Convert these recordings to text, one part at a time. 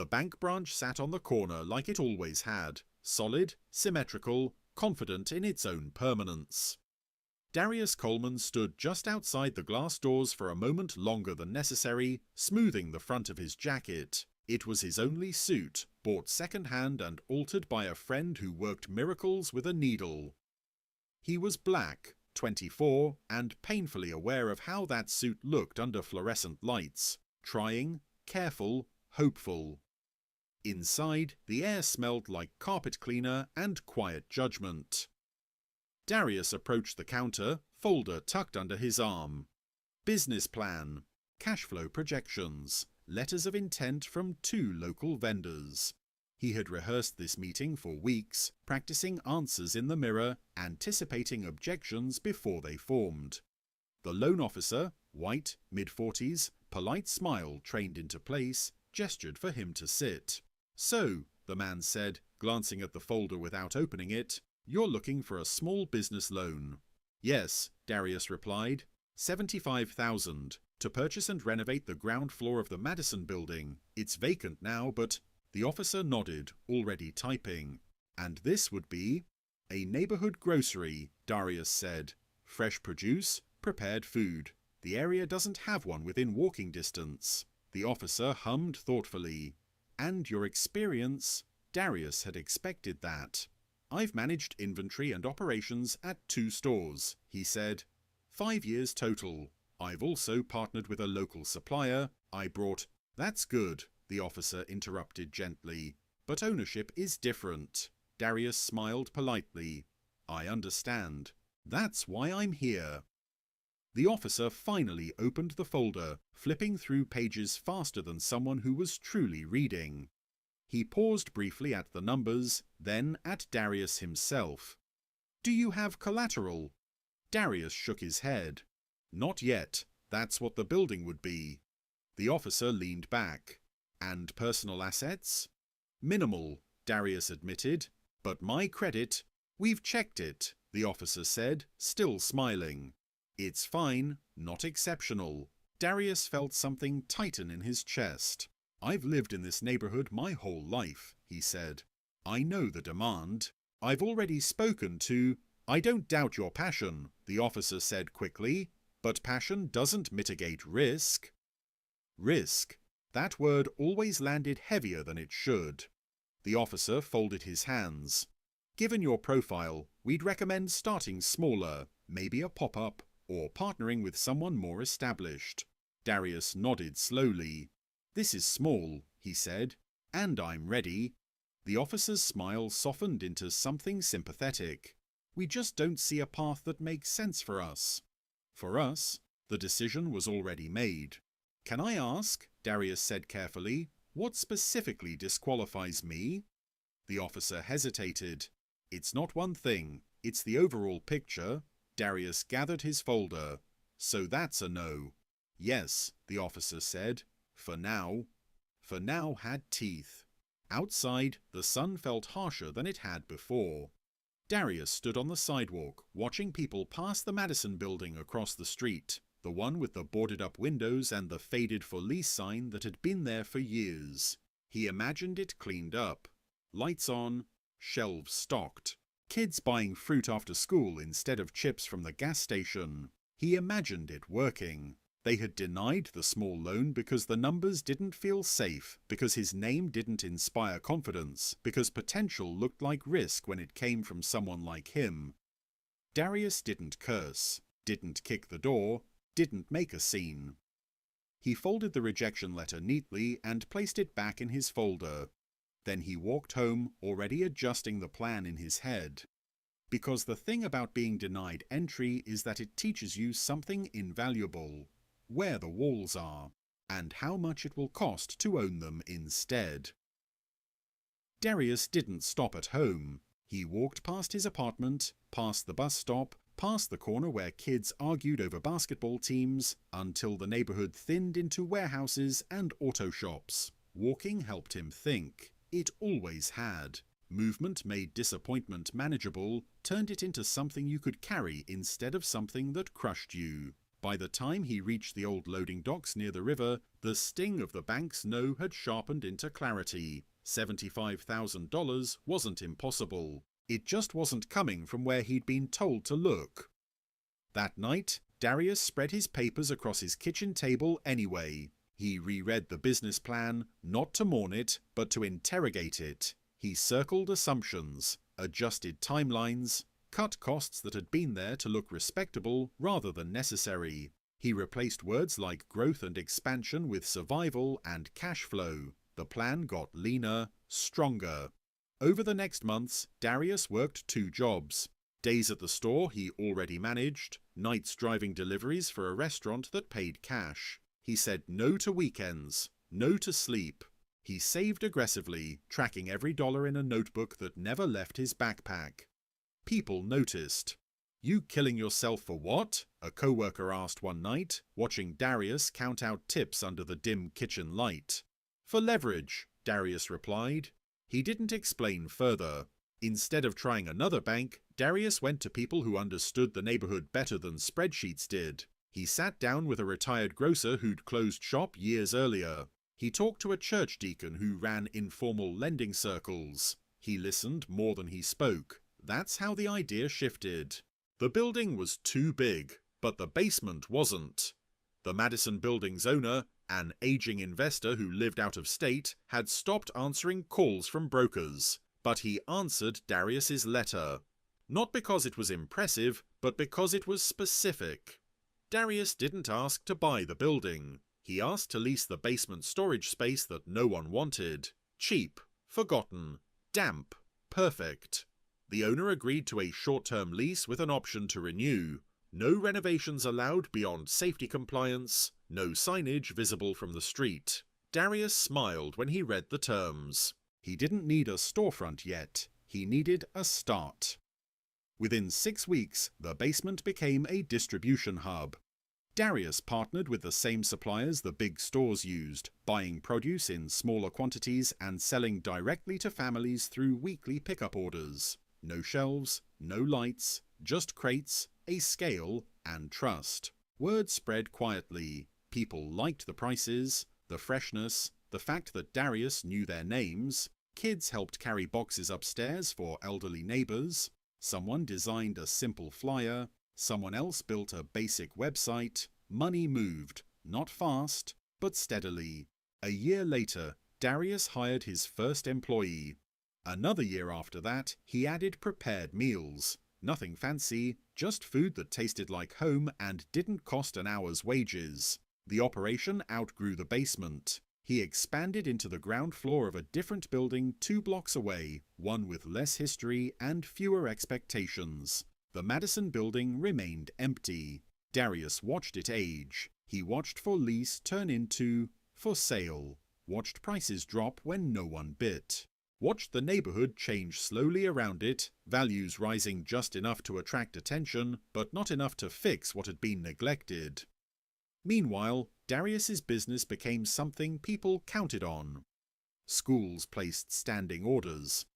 The bank branch sat on the corner like it always had, solid, symmetrical, confident in its own permanence. Darius Coleman stood just outside the glass doors for a moment longer than necessary, smoothing the front of his jacket. It was his only suit, bought second-hand and altered by a friend who worked miracles with a needle. He was black, 24, and painfully aware of how that suit looked under fluorescent lights, trying, careful, hopeful. Inside, the air smelled like carpet cleaner and quiet judgment. Darius approached the counter, folder tucked under his arm. Business plan, cash flow projections, letters of intent from 2 local vendors. He had rehearsed this meeting for weeks, practicing answers in the mirror, anticipating objections before they formed. The loan officer, white, mid-40s, polite smile trained into place, gestured for him to sit. "So," the man said, glancing at the folder without opening it, "you're looking for a small business loan." "Yes," Darius replied. $75,000 to purchase and renovate the ground floor of the Madison building. It's vacant now, but—" The officer nodded, already typing. "And this would be—" "A neighborhood grocery," Darius said. "Fresh produce, prepared food. The area doesn't have one within walking distance." The officer hummed thoughtfully. "And your experience—" Darius had expected that. "I've managed inventory and operations at 2 stores," he said. 5 years total. I've also partnered with a local supplier. I brought—" "That's good," the officer interrupted gently. "But ownership is different." Darius smiled politely. "I understand. That's why I'm here." The officer finally opened the folder, flipping through pages faster than someone who was truly reading. He paused briefly at the numbers, then at Darius himself. "Do you have collateral?" Darius shook his head. "Not yet. That's what the building would be." The officer leaned back. "And personal assets?" "Minimal," Darius admitted. "But my credit—" "We've checked it," the officer said, still smiling. "It's fine, not exceptional." Darius felt something tighten in his chest. "I've lived in this neighborhood my whole life," he said. "I know the demand. I've already spoken to—" "I don't doubt your passion," the officer said quickly, "but passion doesn't mitigate risk." Risk. That word always landed heavier than it should. The officer folded his hands. "Given your profile, we'd recommend starting smaller, maybe a pop-up, or partnering with someone more established." Darius nodded slowly. "This is small," he said, "and I'm ready." The officer's smile softened into something sympathetic. "We just don't see a path that makes sense for us." For us, the decision was already made. "Can I ask," Darius said carefully, "what specifically disqualifies me?" The officer hesitated. "It's not one thing, it's the overall picture." Darius gathered his folder. "So that's a no." "Yes," the officer said. "For now." For now had teeth. Outside, the sun felt harsher than it had before. Darius stood on the sidewalk, watching people pass the Madison building across the street, the one with the boarded-up windows and the faded for lease sign that had been there for years. He imagined it cleaned up. Lights on, shelves stocked. Kids buying fruit after school instead of chips from the gas station. He imagined it working. They had denied the small loan because the numbers didn't feel safe, because his name didn't inspire confidence, because potential looked like risk when it came from someone like him. Darius didn't curse, didn't kick the door, didn't make a scene. He folded the rejection letter neatly and placed it back in his folder. Then he walked home, already adjusting the plan in his head. Because the thing about being denied entry is that it teaches you something invaluable. Where the walls are, and how much it will cost to own them instead. Darius didn't stop at home. He walked past his apartment, past the bus stop, past the corner where kids argued over basketball teams, until the neighborhood thinned into warehouses and auto shops. Walking helped him think. It always had. Movement made disappointment manageable, turned it into something you could carry instead of something that crushed you. By the time he reached the old loading docks near the river, the sting of the bank's no had sharpened into clarity. $75,000 wasn't impossible. It just wasn't coming from where he'd been told to look. That night, Darius spread his papers across his kitchen table anyway. He reread the business plan, not to mourn it, but to interrogate it. He circled assumptions, adjusted timelines, cut costs that had been there to look respectable rather than necessary. He replaced words like growth and expansion with survival and cash flow. The plan got leaner, stronger. Over the next months, Darius worked 2 jobs. Days at the store he already managed, nights driving deliveries for a restaurant that paid cash. He said no to weekends, no to sleep. He saved aggressively, tracking every dollar in a notebook that never left his backpack. People noticed. "You killing yourself for what?" a coworker asked one night, watching Darius count out tips under the dim kitchen light. "For leverage," Darius replied. He didn't explain further. Instead of trying another bank, Darius went to people who understood the neighborhood better than spreadsheets did. He sat down with a retired grocer who'd closed shop years earlier. He talked to a church deacon who ran informal lending circles. He listened more than he spoke. That's how the idea shifted. The building was too big, but the basement wasn't. The Madison Building's owner, an aging investor who lived out of state, had stopped answering calls from brokers. But he answered Darius's letter. Not because it was impressive, but because it was specific. Darius didn't ask to buy the building. He asked to lease the basement storage space that no one wanted. Cheap, forgotten, damp, perfect. The owner agreed to a short-term lease with an option to renew. No renovations allowed beyond safety compliance, no signage visible from the street. Darius smiled when he read the terms. He didn't need a storefront yet. He needed a start. Within 6 weeks, the basement became a distribution hub. Darius partnered with the same suppliers the big stores used, buying produce in smaller quantities and selling directly to families through weekly pickup orders. No shelves, no lights, just crates, a scale, and trust. Word spread quietly. People liked the prices, the freshness, the fact that Darius knew their names. Kids helped carry boxes upstairs for elderly neighbors. Someone designed a simple flyer. Someone else built a basic website. Money moved, not fast, but steadily. A year later, Darius hired his first employee. Another year after that, he added prepared meals. Nothing fancy, just food that tasted like home and didn't cost an hour's wages. The operation outgrew the basement. He expanded into the ground floor of a different building 2 blocks away, one with less history and fewer expectations. The Madison Building remained empty. Darius watched it age. He watched for lease turn into for sale. Watched prices drop when no one bit. Watched the neighborhood change slowly around it, values rising just enough to attract attention, but not enough to fix what had been neglected. Meanwhile, Darius's business became something people counted on. Schools placed standing orders.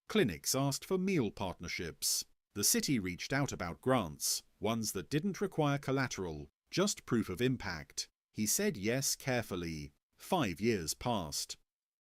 Clinics asked for meal partnerships. The city reached out about grants, ones that didn't require collateral, just proof of impact. He said yes carefully. 5 years passed.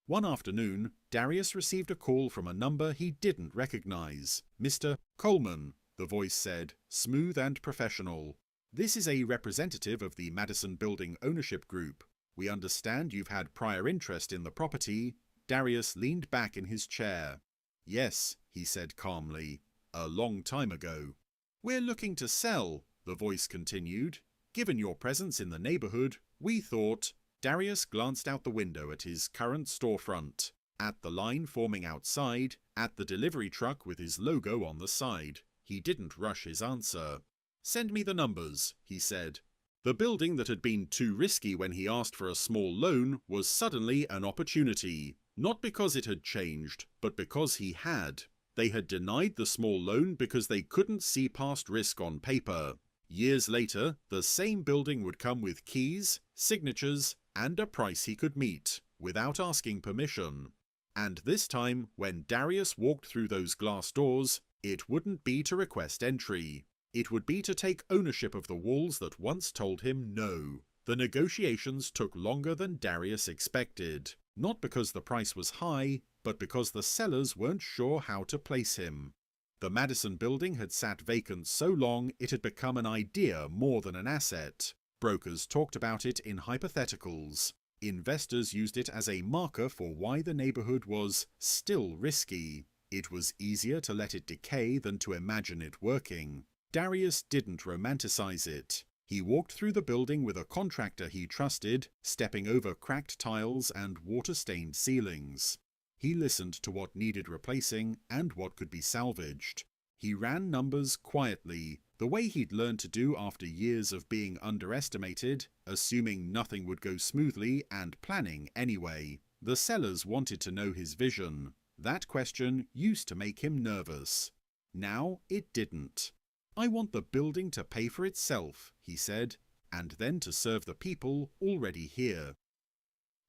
One afternoon, Darius received a call from a number he didn't recognize. "Mr. Coleman," the voice said, smooth and professional. "This is a representative of the Madison Building Ownership Group. We understand you've had prior interest in the property." Darius leaned back in his chair. "Yes," he said calmly, "a long time ago." "We're looking to sell," the voice continued. "Given your presence in the neighborhood, we thought—" Darius glanced out the window at his current storefront, at the line forming outside, at the delivery truck with his logo on the side. He didn't rush his answer. "Send me the numbers," he said. The building that had been too risky when he asked for a small loan was suddenly an opportunity, not because it had changed, but because he had. They had denied the small loan because they couldn't see past risk on paper. Years later, the same building would come with keys, signatures, and a price he could meet, without asking permission. And this time, when Darius walked through those glass doors, it wouldn't be to request entry. It would be to take ownership of the walls that once told him no. The negotiations took longer than Darius expected, not because the price was high, but because the sellers weren't sure how to place him. The Madison building had sat vacant so long it had become an idea more than an asset. Brokers talked about it in hypotheticals. Investors used it as a marker for why the neighborhood was still risky. It was easier to let it decay than to imagine it working. Darius didn't romanticize it. He walked through the building with a contractor he trusted, stepping over cracked tiles and water-stained ceilings. He listened to what needed replacing and what could be salvaged. He ran numbers quietly, the way he'd learned to do after years of being underestimated, assuming nothing would go smoothly and planning anyway. The sellers wanted to know his vision. That question used to make him nervous. Now it didn't. "I want the building to pay for itself," he said, "and then to serve the people already here."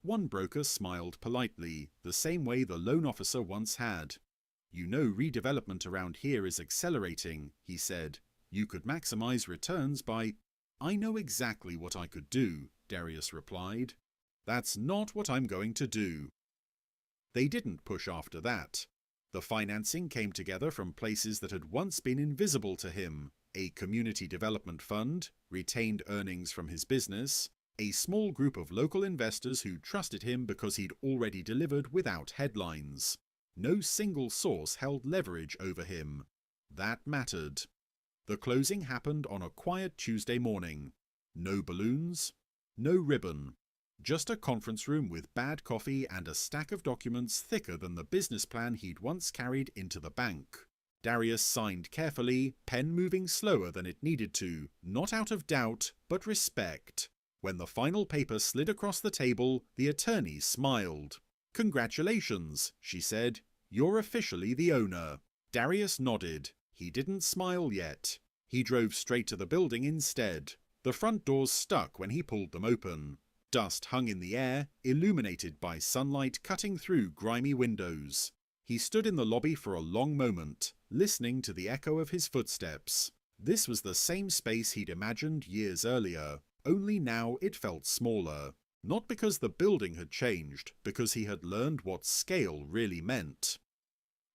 One broker smiled politely, the same way the loan officer once had. "You know redevelopment around here is accelerating," he said. "You could maximize returns by—" "I know exactly what I could do," Darius replied. "That's not what I'm going to do." They didn't push after that. The financing came together from places that had once been invisible to him: a community development fund, retained earnings from his business, a small group of local investors who trusted him because he'd already delivered without headlines. No single source held leverage over him. That mattered. The closing happened on a quiet Tuesday morning. No balloons, no ribbon. Just a conference room with bad coffee and a stack of documents thicker than the business plan he'd once carried into the bank. Darius signed carefully, pen moving slower than it needed to, not out of doubt, but respect. When the final paper slid across the table, the attorney smiled. "Congratulations," she said. "You're officially the owner." Darius nodded. He didn't smile yet. He drove straight to the building instead. The front doors stuck when he pulled them open. Dust hung in the air, illuminated by sunlight cutting through grimy windows. He stood in the lobby for a long moment, listening to the echo of his footsteps. This was the same space he'd imagined years earlier, only now it felt smaller. Not because the building had changed, because he had learned what scale really meant.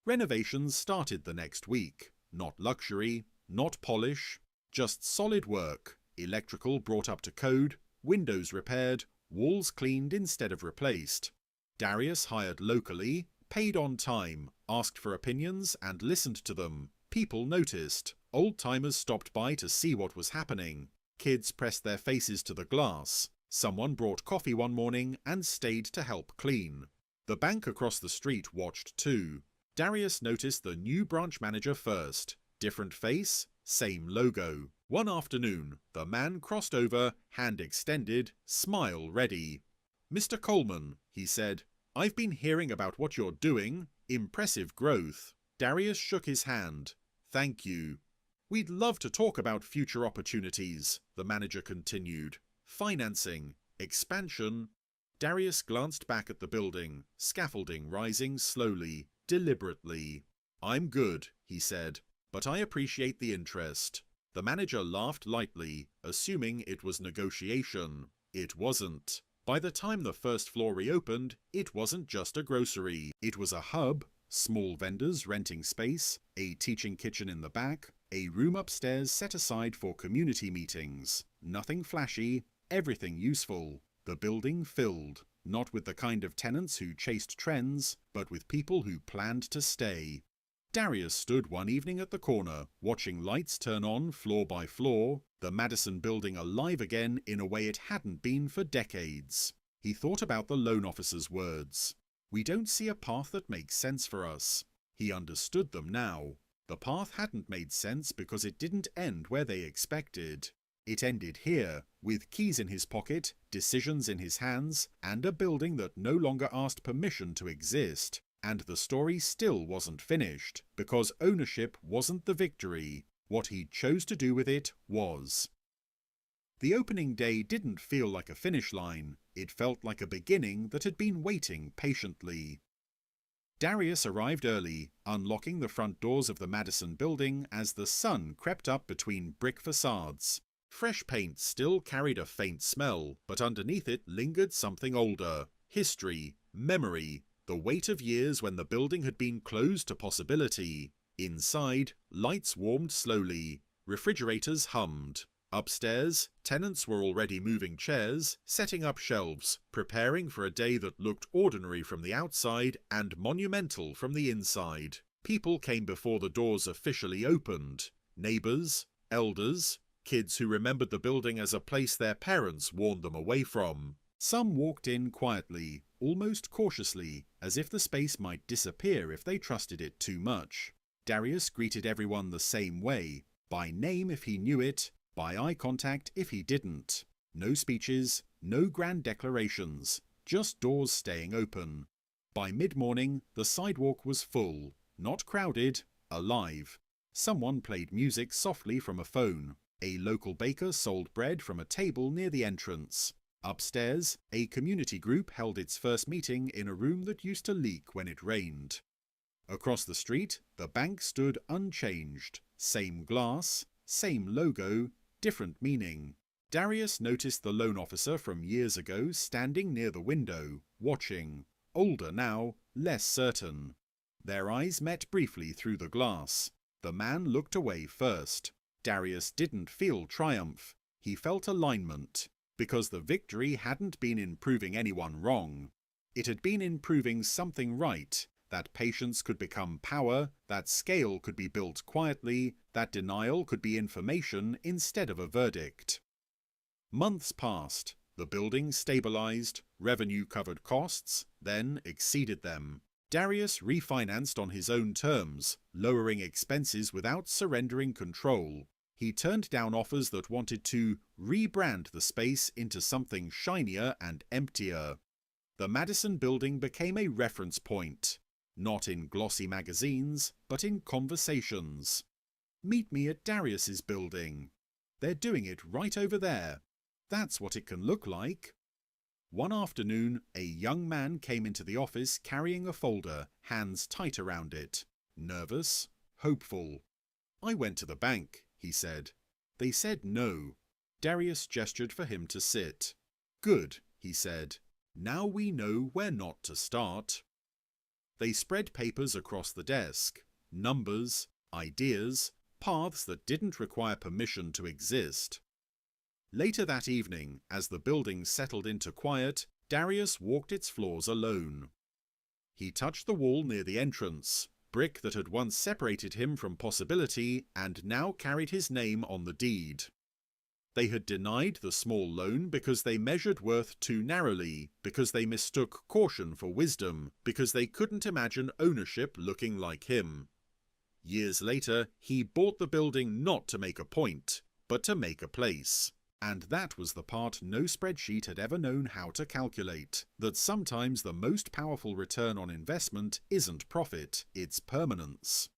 Renovations started the next week. Not luxury, not polish, just solid work. Electrical brought up to code, windows repaired, walls cleaned instead of replaced. Darius hired locally, paid on time, asked for opinions and listened to them. People noticed. Old-timers stopped by to see what was happening. Kids pressed their faces to the glass. Someone brought coffee one morning and stayed to help clean. The bank across the street watched too. Darius noticed the new branch manager first. Different face, same logo. One afternoon, the man crossed over, hand extended, smile ready. "Mr. Coleman," he said, "I've been hearing about what you're doing. Impressive growth." Darius shook his hand. "Thank you." "We'd love to talk about future opportunities," the manager continued. "Financing, expansion." Darius glanced back at the building, scaffolding rising slowly, deliberately. "I'm good," he said, "but I appreciate the interest." The manager laughed lightly, assuming it was negotiation. It wasn't. By the time the first floor reopened, it wasn't just a grocery. It was a hub, small vendors renting space, a teaching kitchen in the back, a room upstairs set aside for community meetings. Nothing flashy, everything useful. The building filled, not with the kind of tenants who chased trends, but with people who planned to stay. Darius stood one evening at the corner, watching lights turn on floor by floor, the Madison building alive again in a way it hadn't been for decades. He thought about the loan officer's words. "We don't see a path that makes sense for us." He understood them now. The path hadn't made sense because it didn't end where they expected. It ended here, with keys in his pocket, decisions in his hands, and a building that no longer asked permission to exist. And the story still wasn't finished, because ownership wasn't the victory. What he chose to do with it was. The opening day didn't feel like a finish line. It felt like a beginning that had been waiting patiently. Darius arrived early, unlocking the front doors of the Madison building as the sun crept up between brick facades. Fresh paint still carried a faint smell, but underneath it lingered something older. History, memory, the weight of years when the building had been closed to possibility. Inside, lights warmed slowly. Refrigerators hummed. Upstairs, tenants were already moving chairs, setting up shelves, preparing for a day that looked ordinary from the outside and monumental from the inside. People came before the doors officially opened. Neighbours, elders, kids who remembered the building as a place their parents warned them away from. Some walked in quietly, almost cautiously, as if the space might disappear if they trusted it too much. Darius greeted everyone the same way, by name if he knew it, by eye contact if he didn't. No speeches, no grand declarations, just doors staying open. By mid-morning, the sidewalk was full, not crowded, alive. Someone played music softly from a phone. A local baker sold bread from a table near the entrance. Upstairs, a community group held its first meeting in a room that used to leak when it rained. Across the street, the bank stood unchanged. Same glass, same logo, different meaning. Darius noticed the loan officer from years ago standing near the window, watching. Older now, less certain. Their eyes met briefly through the glass. The man looked away first. Darius didn't feel triumph. He felt alignment, because the victory hadn't been in proving anyone wrong. It had been in proving something right, that patience could become power, that scale could be built quietly, that denial could be information instead of a verdict. Months passed. The building stabilized, revenue covered costs, then exceeded them. Darius refinanced on his own terms, lowering expenses without surrendering control. He turned down offers that wanted to rebrand the space into something shinier and emptier. The Madison building became a reference point. Not in glossy magazines, but in conversations. Meet me at Darius's building. They're doing it right over there. That's what it can look like. One afternoon, a young man came into the office carrying a folder, hands tight around it. Nervous, hopeful. I went to the bank, he said. They said no. Darius gestured for him to sit. Good, he said. Now we know where not to start. They spread papers across the desk. Numbers, ideas, paths that didn't require permission to exist. Later that evening, as the building settled into quiet, Darius walked its floors alone. He touched the wall near the entrance, brick that had once separated him from possibility and now carried his name on the deed. They had denied the small loan because they measured worth too narrowly, because they mistook caution for wisdom, because they couldn't imagine ownership looking like him. Years later, he bought the building not to make a point, but to make a place. And that was the part no spreadsheet had ever known how to calculate, that sometimes the most powerful return on investment isn't profit, it's permanence.